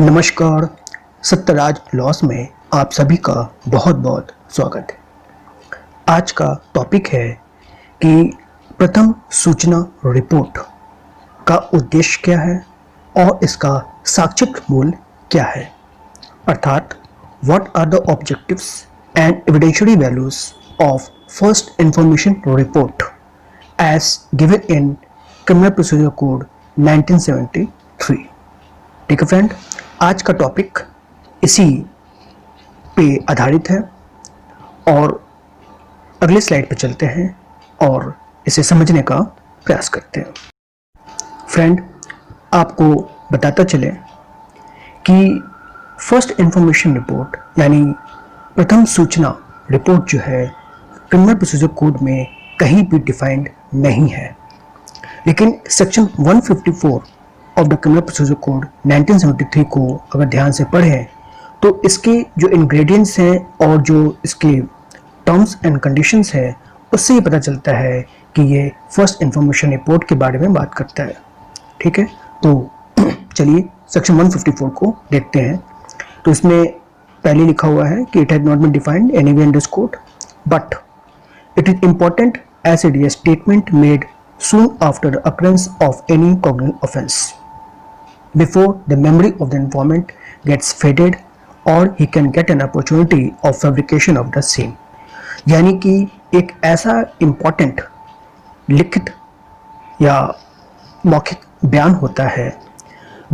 नमस्कार। सत्यराज लॉस में आप सभी का बहुत बहुत स्वागत है। आज का टॉपिक है कि प्रथम सूचना रिपोर्ट का उद्देश्य क्या है और इसका साक्षिक मूल्य क्या है, अर्थात what are the objectives and evidentiary values of first information report as given in criminal procedure code 1973। ठीक है फ्रेंड, आज का टॉपिक इसी पे आधारित है और अगले स्लाइड पे चलते हैं और इसे समझने का प्रयास करते हैं। फ्रेंड, आपको बताता चले कि फर्स्ट इंफॉर्मेशन रिपोर्ट यानी प्रथम सूचना रिपोर्ट जो है क्रिमिनल प्रोसीजर कोड में कहीं भी डिफाइंड नहीं है, लेकिन section 154 of the criminal procedure code 1973 को अगर ध्यान से पढ़ें तो इसके जो इंग्रेडिएंट्स हैं और जो इसके टर्म्स एंड कंडीशंस हैं उससे ये पता चलता है कि ये फर्स्ट इंफॉर्मेशन रिपोर्ट के बारे में बात करता है। ठीक है, तो चलिए सेक्शन 154 को देखते हैं। तो इसमें पहले लिखा हुआ है कि it has not been defined anywhere in this code but it is important as it is a statement made soon after the occurrence of any cognizant offense, before the memory of the informant gets faded or he can get an opportunity of fabrication of the same। यानी कि एक ऐसा important लिखित या मौखिक बयान होता है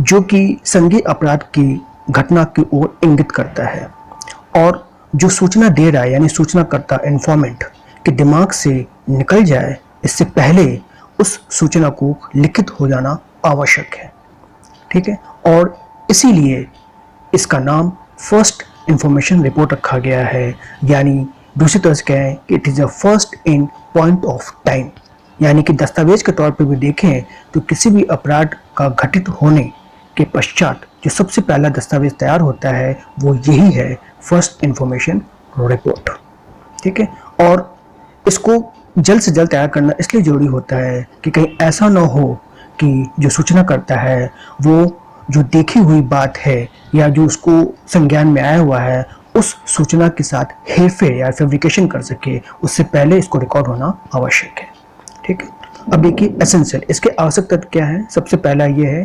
जो कि संज्ञेय अपराध की घटना की ओर इंगित करता है और जो सूचना दे रहा है यानी सूचनाकर्ता इन्फॉर्मेंट के दिमाग से निकल जाए इससे पहले उस सूचना को लिखित हो जाना आवश्यक है। ठीक है, और इसीलिए इसका नाम फर्स्ट इंफॉर्मेशन रिपोर्ट रखा गया है, यानी दूसरी तरह से कहें कि it is a first in point of time, यानी कि दस्तावेज के तौर पर भी देखें तो किसी भी अपराध का घटित होने के पश्चात जो सबसे पहला दस्तावेज तैयार होता है वो यही है फर्स्ट इंफॉर्मेशन रिपोर्ट। ठीक है, और इसको जल्द से जल्द तैयार करना इसलिए जरूरी होता है कि कहीं ऐसा ना हो कि जो सूचना करता है वो जो देखी हुई बात है या जो उसको संज्ञान में आया हुआ है उस सूचना के साथ हेरफेर या फैब्रिकेशन कर सके, उससे पहले इसको रिकॉर्ड होना आवश्यक है। ठीक है, अब देखिए एसेंशियल इसके आवश्यक तत्व क्या है। सबसे पहला ये है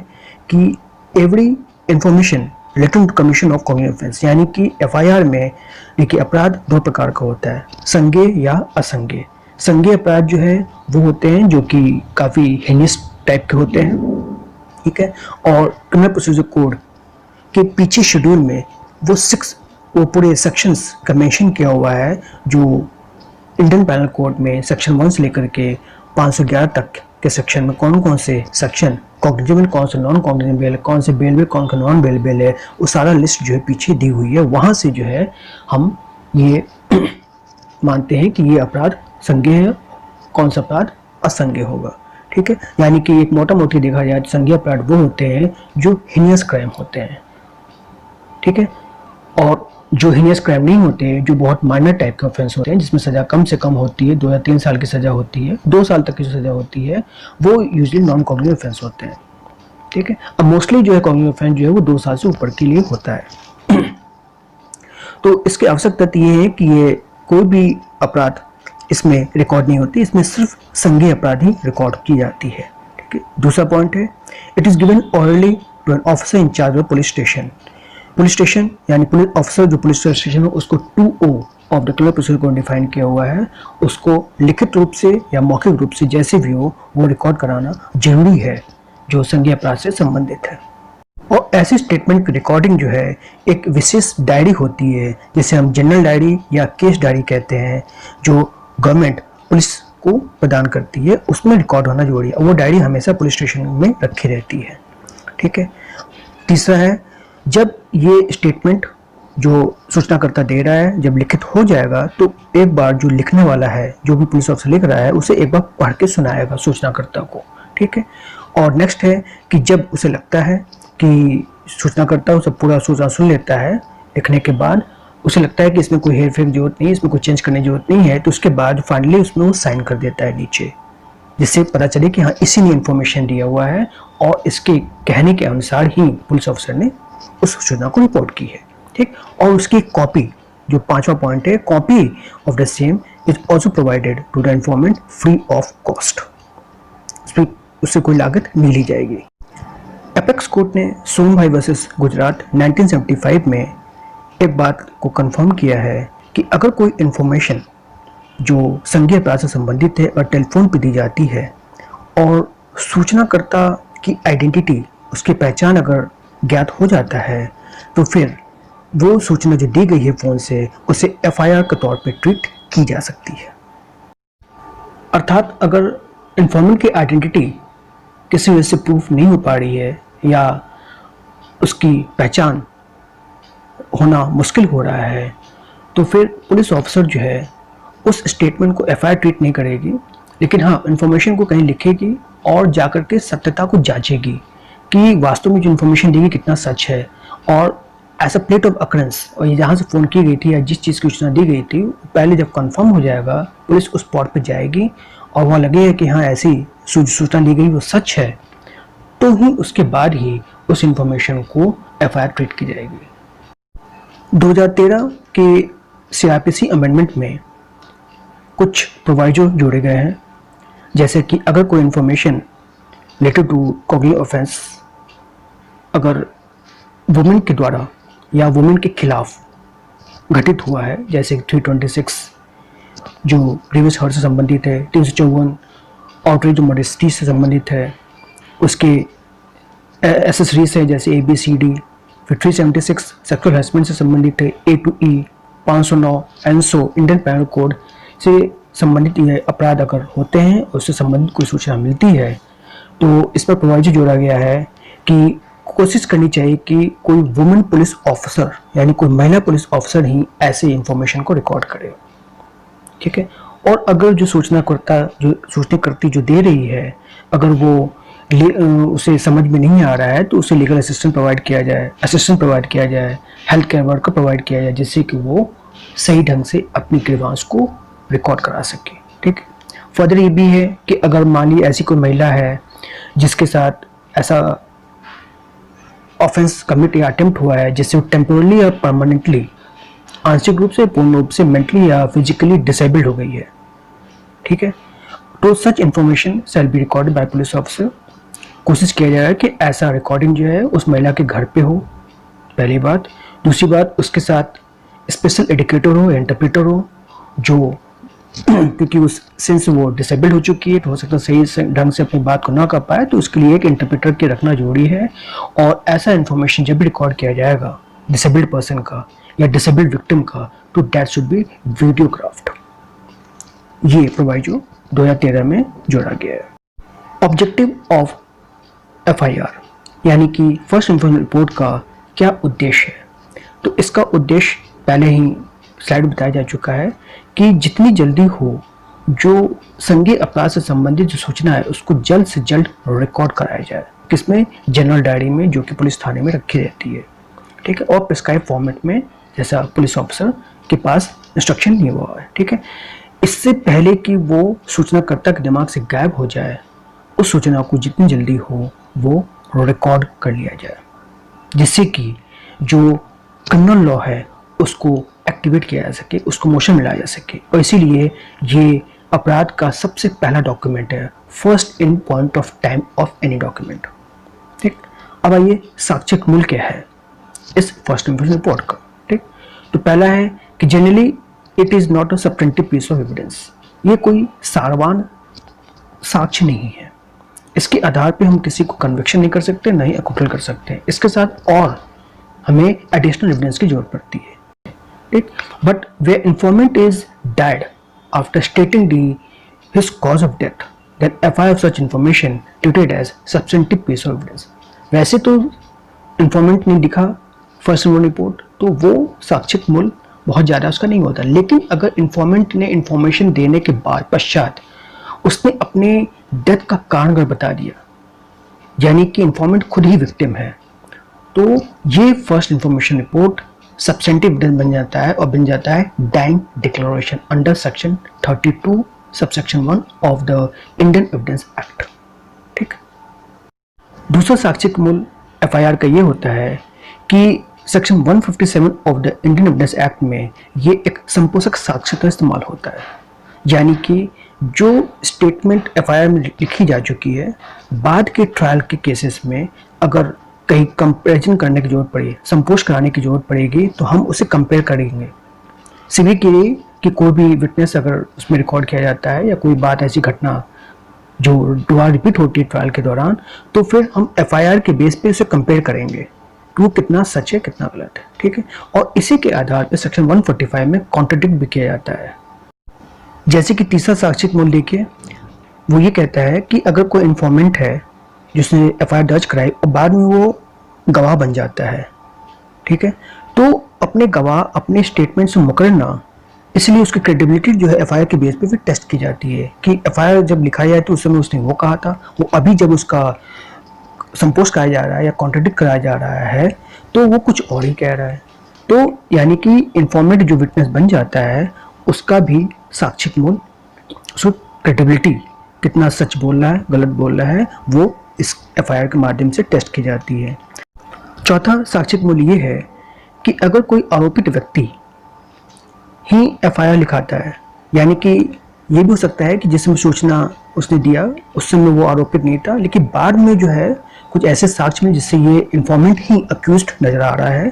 कि every information related to commission of cognitive offence, यानी कि एफआईआर में देखिए अपराध दो प्रकार का होता है, संज्ञेय या असंज्ञेय। संज्ञेय अपराध जो है वो होते हैं जो कि काफ़ी हेनियस टाइप के होते हैं। ठीक है, और क्रिमिनल प्रोसीजर कोड के पीछे शेड्यूल में वो पूरे सेक्शंस का मेंशन किया हुआ है जो इंडियन पैनल कोड में सेक्शन 1 से लेकर के 511 तक के सेक्शन में कौन कौन से सेक्शन कॉग्निजेबल, कौन से नॉन कॉग्निजेबल, कौन से बेलेबल, कौन का नॉन बेलेबल है, वो सारा लिस्ट जो है पीछे दी हुई है। वहाँ से जो है हम ये मानते हैं कि ये अपराध संज्ञेय है, कौन सा अपराध असंज्ञेय होगा। ठीक है, यानी कि एक मोटा मोटी देखा जाए तो संज्ञेय अपराध वो होते हैं जो हीनियस क्राइम होते हैं। ठीक है, और जो हीनियस क्राइम नहीं होते, जो बहुत माइनर टाइप के ऑफेंस होते हैं जिसमें सजा कम से कम होती है, 2 या 3 साल की सजा होती है, 2 साल तक की जो सजा होती है, वो यूजुअली नॉन कॉग्निटिव ऑफेंस होते हैं। ठीक है, अब मोस्टली जो है कॉग्निटिव ऑफेंस जो है वो 2 साल से ऊपर के लिए होता है। तो इसके आवश्यक तथ्य ये है कि ये कोई भी अपराध इसमें रिकॉर्ड नहीं होती, इसमें सिर्फ संज्ञेय अपराध ही रिकॉर्ड की जाती है। ठीक है, दूसरा पॉइंट है it is given orally to an officer in charge of police station. Police station यानी पुलिस ऑफिसर जो पुलिस स्टेशन है उसको 2O of the criminal procedure code define किया हुआ है, उसको लिखित रूप से या मौखिक रूप से जैसे भी हो वो रिकॉर्ड कराना जरूरी है जो संज्ञेय अपराध से संबंधित है। और ऐसी स्टेटमेंट की रिकॉर्डिंग जो है एक विशेष डायरी होती है जिसे हम जनरल डायरी या केस डायरी कहते हैं, जो गवर्नमेंट पुलिस को प्रदान करती है, उसमें रिकॉर्ड होना जरूरी है। वो डायरी हमेशा पुलिस स्टेशन में रखी रहती है। ठीक है, तीसरा है जब ये स्टेटमेंट जो सूचनाकर्ता दे रहा है जब लिखित हो जाएगा तो एक बार जो लिखने वाला है, जो भी पुलिस ऑफिसर लिख रहा है, उसे एक बार पढ़ के सुनाएगा सूचनाकर्ता को। ठीक है, और नेक्स्ट है कि जब उसे लगता है कि सूचनाकर्ता उसे पूरा सूचना सुन लेता है लिखने के बाद, उसे लगता है कि इसमें कोई हेरफेर की जरूरत नहीं है, इसमें कोई चेंज करने की जरूरत नहीं है, तो उसके बाद फाइनली उसमें वो साइन कर देता है नीचे, जिससे पता चले कि हाँ इसी ने इन्फॉर्मेशन दिया हुआ है और इसके कहने के अनुसार ही पुलिस ऑफिसर ने उस सूचना को रिपोर्ट की है, ठीक। और उसकी कॉपी, जो 5वां पॉइंट है, copy of the same is also provided to the informant free of cost, उससे कोई लागत नहीं ली जाएगी। एपेक्स कोर्ट ने सोमभाई वर्सेस गुजरात 1975 में एक बात को कंफर्म किया है कि अगर कोई इन्फॉर्मेशन जो संज्ञेय अपराध से संबंधित है और टेलीफोन पर दी जाती है और सूचनाकर्ता की आइडेंटिटी, उसकी पहचान अगर ज्ञात हो जाता है, तो फिर वो सूचना जो दी गई है फ़ोन से, उसे एफआईआर के तौर पे ट्रीट की जा सकती है। अर्थात अगर इन्फॉर्मेंट की आइडेंटिटी किसी वजह से प्रूफ नहीं हो पा रही है या उसकी पहचान होना मुश्किल हो रहा है, तो फिर पुलिस ऑफिसर जो है उस स्टेटमेंट को एफआईआर ट्रीट नहीं करेगी, लेकिन हाँ, इन्फॉर्मेशन को कहीं लिखेगी और जाकर के सत्यता को जांचेगी कि वास्तव में जो इन्फॉर्मेशन दी गई कितना सच है। और ऐसा प्लेट ऑफ अकरेंस, और ये जहाँ से फ़ोन की गई थी या जिस चीज़ की सूचना दी गई थी, पहले जब कंफर्म हो जाएगा, पुलिस उस स्पॉट पे जाएगी और वहाँ लगेगा कि हाँ ऐसी सूचना दी गई वो सच है, तो ही उसके बाद ही उस इन्फॉर्मेशन को एफआईआर ट्रीट की जाएगी। 2013 के सीआरपीसी अमेंडमेंट में कुछ प्रोवाइजो जोड़े गए हैं, जैसे कि अगर कोई information related to cognitive offence अगर वुमेन के द्वारा या वुमेन के खिलाफ घटित हुआ है, जैसे 326 जो ग्रीवियस हर्ट से संबंधित है, 354 आउटरीच मॉडेस्टी से संबंधित है, उसके एसेसरीज है जैसे ABCD, फिर 376 सेक्सुअल हरासमेंट से संबंधित है, A to E, 509 ENSO Indian panel code से संबंधित ये अपराध अगर होते हैं, उससे संबंधित कोई सूचना मिलती है, तो इस पर प्रोवाइजो जोड़ा गया है कि कोशिश करनी चाहिए कि कोई वुमेन पुलिस ऑफिसर यानी कोई महिला पुलिस ऑफिसर ही ऐसे इंफॉर्मेशन को रिकॉर्ड करे, ठीक है। और अगर जो सूचनाकर्ती जो दे रही है, अगर वो उसे समझ में नहीं आ रहा है, तो उसे लीगल असिस्टेंट प्रोवाइड किया जाए, हेल्थ केयर वर्कर प्रोवाइड किया जाए, जिससे कि वो सही ढंग से अपनी ग्रीवांस को रिकॉर्ड करा सके, ठीक। फर्दर ये भी है कि अगर मान ली ऐसी कोई महिला है जिसके साथ ऐसा ऑफेंस कमिट या अटेम्प्ट हुआ है जिससे वो टेम्पोरली या परमानेंटली, आंशिक रूप से, पूर्ण रूप से मेंटली या फिजिकली डिसेबल्ड हो गई है, ठीक है, तो सच information shall be recorded by police officer. कोशिश किया जाए कि ऐसा रिकॉर्डिंग जो है उस महिला के घर पे हो, पहली बात। दूसरी बात, उसके साथ स्पेशल एडुकेटर हो या इंटरप्रेटर हो, जो क्योंकि उस सिंस वो डिसेबल्ड हो चुकी है, तो हो सकता है सही ढंग से अपनी बात को ना कर पाए, तो उसके लिए एक इंटरप्रेटर के रखना जरूरी है। और ऐसा इन्फॉर्मेशन जब भी रिकॉर्ड किया जाएगा डिसेबल्ड पर्सन का या डिसेबल्ड विक्टिम का, तो दैट शुड बी वीडियोग्राफ्ड। ये प्रोवाइजो 2013 में जोड़ा गया है। ऑब्जेक्टिव ऑफ एफआईआर यानी कि फर्स्ट इन्फॉर्मेशन रिपोर्ट का क्या उद्देश्य है, तो इसका उद्देश्य पहले ही स्लाइड में बताया जा चुका है कि जितनी जल्दी हो जो संज्ञेय अपराध से संबंधित जो सूचना है उसको जल्द से जल्द रिकॉर्ड कराया जाए, किसमें, जनरल डायरी में, जो कि पुलिस थाने में रखी रहती है, ठीक है, और प्रिस्क्राइब फॉर्मेट में, जैसा पुलिस ऑफिसर के पास इंस्ट्रक्शन नहीं हुआ है, ठीक है। इससे पहले कि वो सूचनाकर्ता के दिमाग से गायब हो जाए, उस सूचना को जितनी जल्दी हो वो रिकॉर्ड कर लिया जाए, जिससे कि जो क्रिमिनल लॉ है उसको एक्टिवेट किया जा सके, उसको मोशन में लाया जा सके। और इसीलिए ये अपराध का सबसे पहला डॉक्यूमेंट है, first in point of time of any document, ठीक। अब आइए साक्ष्यक मूल्य क्या है इस फर्स्ट इन्फॉर्मेशन रिपोर्ट का, ठीक। तो पहला है कि generally it is not a substantive piece of evidence, ये कोई सारवान साक्ष्य नहीं है, इसके आधार पे हम किसी को कन्विक्शन नहीं कर सकते, नहीं अकुटल कर सकते, इसके साथ और हमें एडिशनल एविडेंस की जरूरत पड़ती है, ठीक। But way इंफॉर्मेंट is dead after स्टेटिंग his cause of death, then FI of such information treated as substantive piece of evidence। वैसे तो इंफॉर्मेंट ने दिखा फर्स्ट रिपोर्ट, तो वो साक्ष्यक मूल्य बहुत ज़्यादा उसका नहीं होता, लेकिन अगर इंफॉर्मेंट ने इंफॉर्मेशन देने के बाद पश्चात उसने अपने डेथ का कारण अगर बता दिया, यानी कि इंफॉर्मेंट खुद ही विक्टिम है, तो ये first information report substantive evidence बन जाता है और बन जाता है dying declaration under section 32 subsection 1 of the Indian Evidence Act, ठीक। दूसरा साक्ष्यक मूल्य एफआईआर का ये होता है कि section 157 of the Indian Evidence act में ये एक संपोषक साक्ष्य का इस्तेमाल होता है, यानी कि जो स्टेटमेंट एफआईआर में लिखी जा चुकी है, बाद के ट्रायल के केसेस में अगर कहीं कंपैरिजन करने की जरूरत पड़ी, संपोष कराने की जरूरत पड़ेगी, तो हम उसे कंपेयर करेंगे। सिवी के लिए कि कोई भी विटनेस अगर उसमें रिकॉर्ड किया जाता है या कोई बात ऐसी घटना जो दोबारा रिपीट होती है ट्रायल के दौरान, तो फिर हम एफआईआर के बेस पे उसे कंपेयर करेंगे कि वो कितना सच है कितना गलत है, ठीक है। और इसी के आधार पर सेक्शन 145 में कॉन्ट्रडिक्ट भी किया जाता है। जैसे कि तीसरा साक्षिक मूल देखिए, वो ये कहता है कि अगर कोई इन्फॉर्मेंट है जिसने एफआईआर दर्ज कराई और बाद में वो गवाह बन जाता है, ठीक है, तो अपने गवाह अपने स्टेटमेंट से मुकरना, इसलिए उसकी क्रेडिबिलिटी जो है एफआईआर के बेस पे फिर टेस्ट की जाती है कि एफआईआर जब लिखा जाए तो उस समय उसने वो कहा था, वो अभी जब उसका संपोष कराया जा रहा है या कॉन्ट्रडिक्ट कराया जा रहा है तो वो कुछ और ही कह रहा है। तो यानी कि इन्फॉर्मेंट जो विटनेस बन जाता है उसका भी साक्षिक मूल, उसको क्रेडिबिलिटी कितना सच बोल रहा है गलत बोल रहा है, वो इस एफआईआर के माध्यम से टेस्ट की जाती है। चौथा साक्षिक मूल ये है कि अगर कोई आरोपित व्यक्ति ही एफआईआर लिखाता है, यानी कि ये भी हो सकता है कि जिस समय सूचना उसने दिया उस समय वो आरोपित नहीं था, लेकिन बाद में जो है कुछ ऐसे साक्ष्य में जिससे ये इन्फॉर्मेंट ही अक्यूज्ड नजर आ रहा है,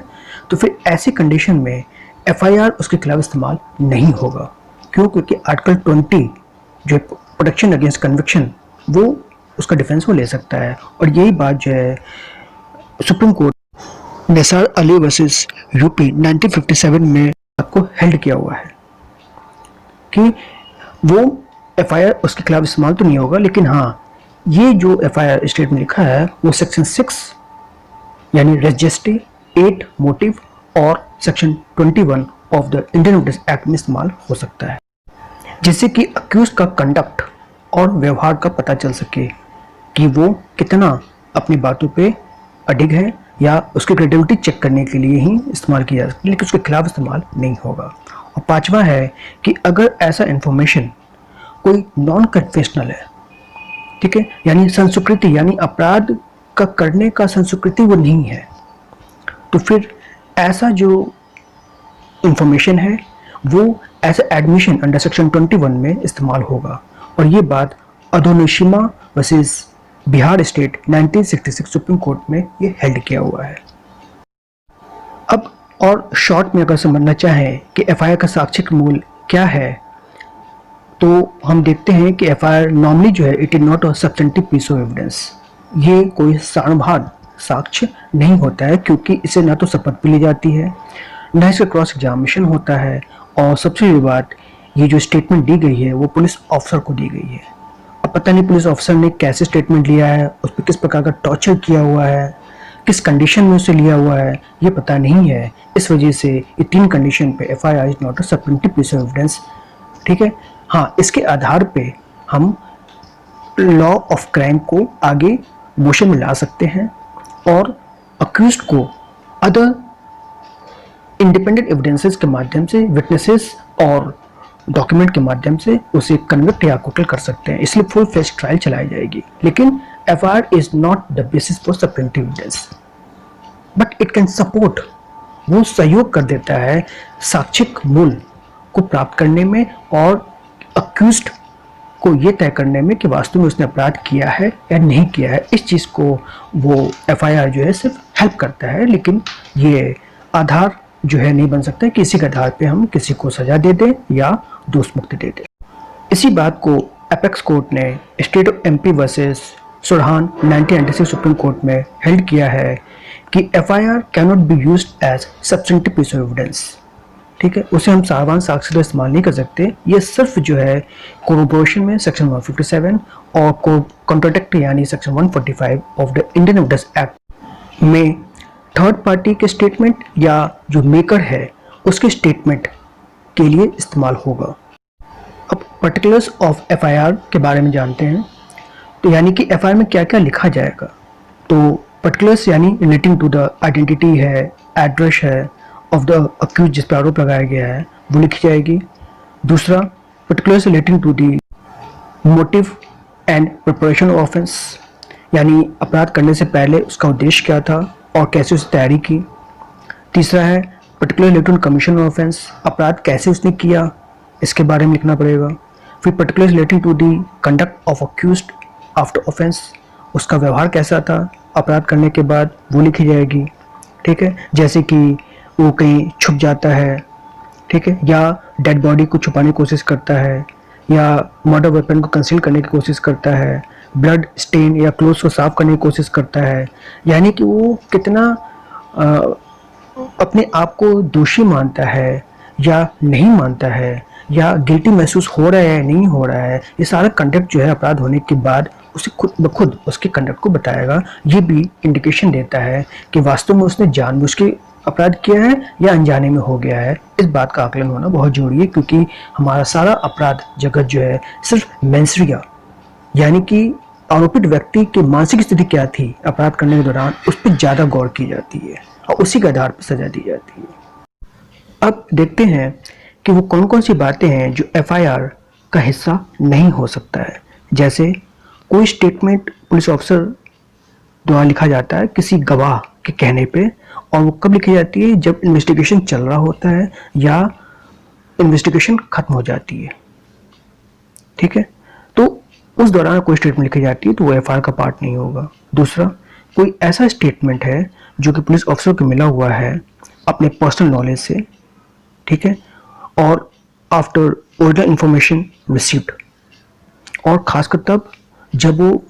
तो फिर ऐसी कंडीशन में एफआईआर उसके खिलाफ इस्तेमाल नहीं होगा। क्यों? क्योंकि आर्टिकल 20 जो प्रोटेक्शन अगेंस्ट कन्विक्शन, वो उसका डिफेंस वो ले सकता है। और यही बात जो है supreme court Nisar Ali versus UP 1957 में आपको हेल्ड किया हुआ है कि वो एफआईआर उसके खिलाफ इस्तेमाल तो नहीं होगा, लेकिन हाँ ये जो एफआईआर स्टेट में लिखा है वो सेक्शन 6 यानी रजिस्ट्री 8 मोटिव और section 21 of the Indian Evidence act में इस्तेमाल हो सकता है, जिससे कि अक्यूज का कंडक्ट और व्यवहार का पता चल सके कि वो कितना अपनी बातों पे अडिग है, या उसकी क्रेडिबिलिटी चेक करने के लिए ही इस्तेमाल किया जा सकता है, लेकिन उसके खिलाफ इस्तेमाल नहीं होगा। और पांचवा है कि अगर ऐसा इंफॉर्मेशन कोई नॉन कन्फेशनल है, ठीक है, यानी संस्कृति यानी अपराध का करने का संस्कृति वो नहीं है, तो फिर ऐसा जो इंफॉर्मेशन है वो एज एडमिशन अंडर सेक्शन 21 में इस्तेमाल होगा। और ये बात अधोनिशिमा versus Bihar state 1966 supreme court में ये हेल्ड किया हुआ है। अब और शॉर्ट में अगर समझना चाहें कि एफआईआर का साक्षिक मूल क्या है, तो हम देखते हैं कि एफआईआर नॉर्मली जो है it is not a substantive piece of evidence, ये कोई सारणभाग साक्ष्य नहीं होता है, क्योंकि इसे ना तो शपथ भी ली जाती है ना इसका क्रॉस एग्जामिनेशन होता है, और सबसे बड़ी बात ये जो स्टेटमेंट दी गई है वो पुलिस ऑफिसर को दी गई है। अब पता नहीं पुलिस ऑफिसर ने कैसे स्टेटमेंट लिया है, उस पर किस प्रकार का टॉर्चर किया हुआ है, किस कंडीशन में उसे लिया हुआ है, ये पता नहीं है। इस वजह से ये 3 कंडीशन पे FIR is not a substantive piece of evidence, ठीक है। हाँ, इसके आधार पे हम लॉ ऑफ क्राइम को आगे मोशन में ला सकते हैं और अक्यूज्ड को अदर इंडिपेंडेंट एविडेंसेस के माध्यम से, विटनेसेस और डॉक्यूमेंट के माध्यम से उसे कन्विक्ट या अक्विटल कर सकते हैं। इसलिए फुल फ्लेज ट्रायल चलाई जाएगी, लेकिन FIR is not the basis for substantive evidence, but it can support, वो सहयोग कर देता है साक्षिक मूल को प्राप्त करने में और अक्यूज्ड को ये तय करने में कि वास्तव में उसने अपराध किया है या नहीं किया है। इस चीज़ को वो एफआईआर जो है सिर्फ हेल्प करता है, लेकिन ये आधार जो है नहीं बन सकता कि इसी के आधार पे हम किसी को सजा दे दें या दोष मुक्ति दे दें। इसी बात को एपेक्स कोर्ट ने स्टेट ऑफ एमपी वर्सेस सुरहान 1996 सुप्रीम कोर्ट में हेल्ड किया है कि FIR can not be used as substantive piece of evidence, ठीक है, उसे हम सार्वजनिक साक्ष्य का इस्तेमाल नहीं कर सकते। ये सिर्फ जो है कोरोबोरेशन में सेक्शन 157 और कॉन्ट्राडिक्ट यानी section 145 of the Indian Evidence act में थर्ड पार्टी के स्टेटमेंट या जो मेकर है उसके स्टेटमेंट के लिए इस्तेमाल होगा। अब पर्टिकुलर्स ऑफ एफआईआर के बारे में जानते हैं, तो यानी कि एफआईआर में क्या क्या लिखा जाएगा। तो पर्टिकुलर्स यानी रिलेटिंग टू द आइडेंटिटी है, एड्रेस है ऑफ द अक्यूज जिस पर आरोप लगाया गया है वो लिखी जाएगी। दूसरा, particulars relating to the motive and preparation of offence, यानी अपराध करने से पहले उसका उद्देश्य क्या था और कैसे उसने तैयारी की। तीसरा है particular related to commission of offence, अपराध कैसे उसने किया इसके बारे में लिखना पड़ेगा। फिर particular relating to the conduct of accused after offence, उसका व्यवहार कैसा था अपराध करने के बाद, वो लिखी जाएगी। ठीक है, जैसे कि वो कहीं छुप जाता है, ठीक है, या डेड बॉडी को छुपाने की कोशिश करता है, या मर्डर वेपन को कंसील करने की कोशिश करता है, ब्लड स्टेन या क्लोथ्स को साफ करने की कोशिश करता है, यानी कि वो कितना अपने आप को दोषी मानता है या नहीं मानता है, या गिल्टी महसूस हो रहा है नहीं हो रहा है, ये सारा कंडक्ट जो है अपराध होने के बाद उसे खुद ब खुद उसके कंडक्ट को बताएगा। ये भी इंडिकेशन देता है कि वास्तव में उसने जानबूझ के अपराध किया है या अनजाने में हो गया है। इस बात का आकलन होना बहुत जरूरी है, क्योंकि हमारा सारा अपराध जगत जो है सिर्फ मेंसरिया यानी कि आरोपित व्यक्ति की मानसिक स्थिति क्या थी अपराध करने के दौरान, उस पर ज़्यादा गौर की जाती है और उसी के आधार पर सजा दी जाती है। अब देखते हैं कि वो कौन कौन सी बातें हैं जो एफआईआर का हिस्सा नहीं हो सकता है। जैसे कोई स्टेटमेंट पुलिस ऑफिसर द्वारा लिखा जाता है किसी गवाह के कहने पे, और वो कब लिखी जाती है, जब इन्वेस्टिगेशन चल रहा होता है या इन्वेस्टिगेशन खत्म हो जाती है। ठीक है, तो उस दौरान कोई स्टेटमेंट लिखी जाती है तो वो एफआईआर का पार्ट नहीं होगा। दूसरा, कोई ऐसा स्टेटमेंट है जो कि पुलिस ऑफिसर को मिला हुआ है अपने पर्सनल नॉलेज से, ठीक है, और आफ्टर ओरिजिनल इंफॉर्मेशन रिसीव्ड, और खासकर तब जब वो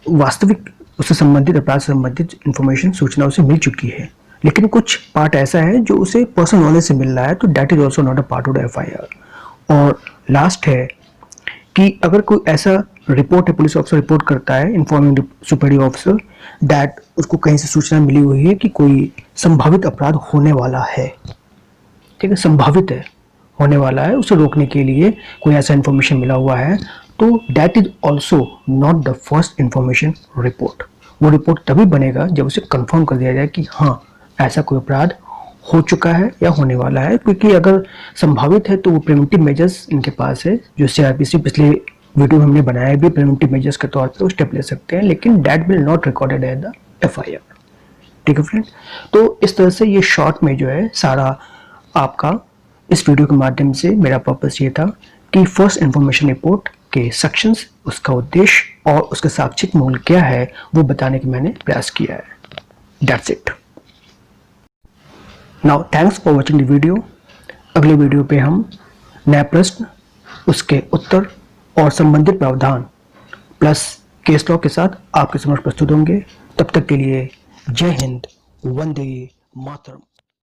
वास्तविक उससे संबंधित अपराध से संबंधित इंफॉर्मेशन सूचना उसे मिल चुकी है, लेकिन कुछ पार्ट ऐसा है जो उसे पर्सनल नॉलेज से मिल रहा है, तो that is also not a part of the FIR. और लास्ट है कि अगर कोई ऐसा रिपोर्ट है, पुलिस ऑफिसर रिपोर्ट करता है इन्फॉर्मिंग सुपीरियर ऑफिसर दैट उसको कहीं से सूचना मिली हुई है कि कोई संभावित अपराध होने वाला है, ठीक है, संभावित है होने वाला है, उसे रोकने के लिए कोई ऐसा इन्फॉर्मेशन मिला हुआ है, तो that is also not the first information report. वो रिपोर्ट तभी बनेगा जब उसे कंफर्म कर दिया जाए कि हाँ ऐसा कोई अपराध हो चुका है या होने वाला है, क्योंकि अगर संभावित है तो वो प्रिवेंटिव मेजर्स इनके पास है, जो सीआरपीसी पिछले वीडियो में हमने बनाया भी, प्रिवेंटिव मेजर्स के तौर पे वो स्टेप ले सकते हैं, लेकिन that will not recorded as the FIR. ठीक है फ्रेंड, तो इस तरह से ये शॉर्ट में जो है सारा आपका इस वीडियो के माध्यम से मेरा पर्पस ये था कि फर्स्ट इंफॉर्मेशन रिपोर्ट के सेक्शंस, उसका उद्देश्य और उसका साक्षिक मूल्य क्या है वो बताने की मैंने प्रयास किया है। That's it. Now thanks for watching the video. अगले वीडियो पे हम नया प्रश्न, उसके उत्तर और संबंधित प्रावधान प्लस केस लॉ के साथ आपके समक्ष प्रस्तुत होंगे। तब तक के लिए जय हिंद, वंदे मातरम।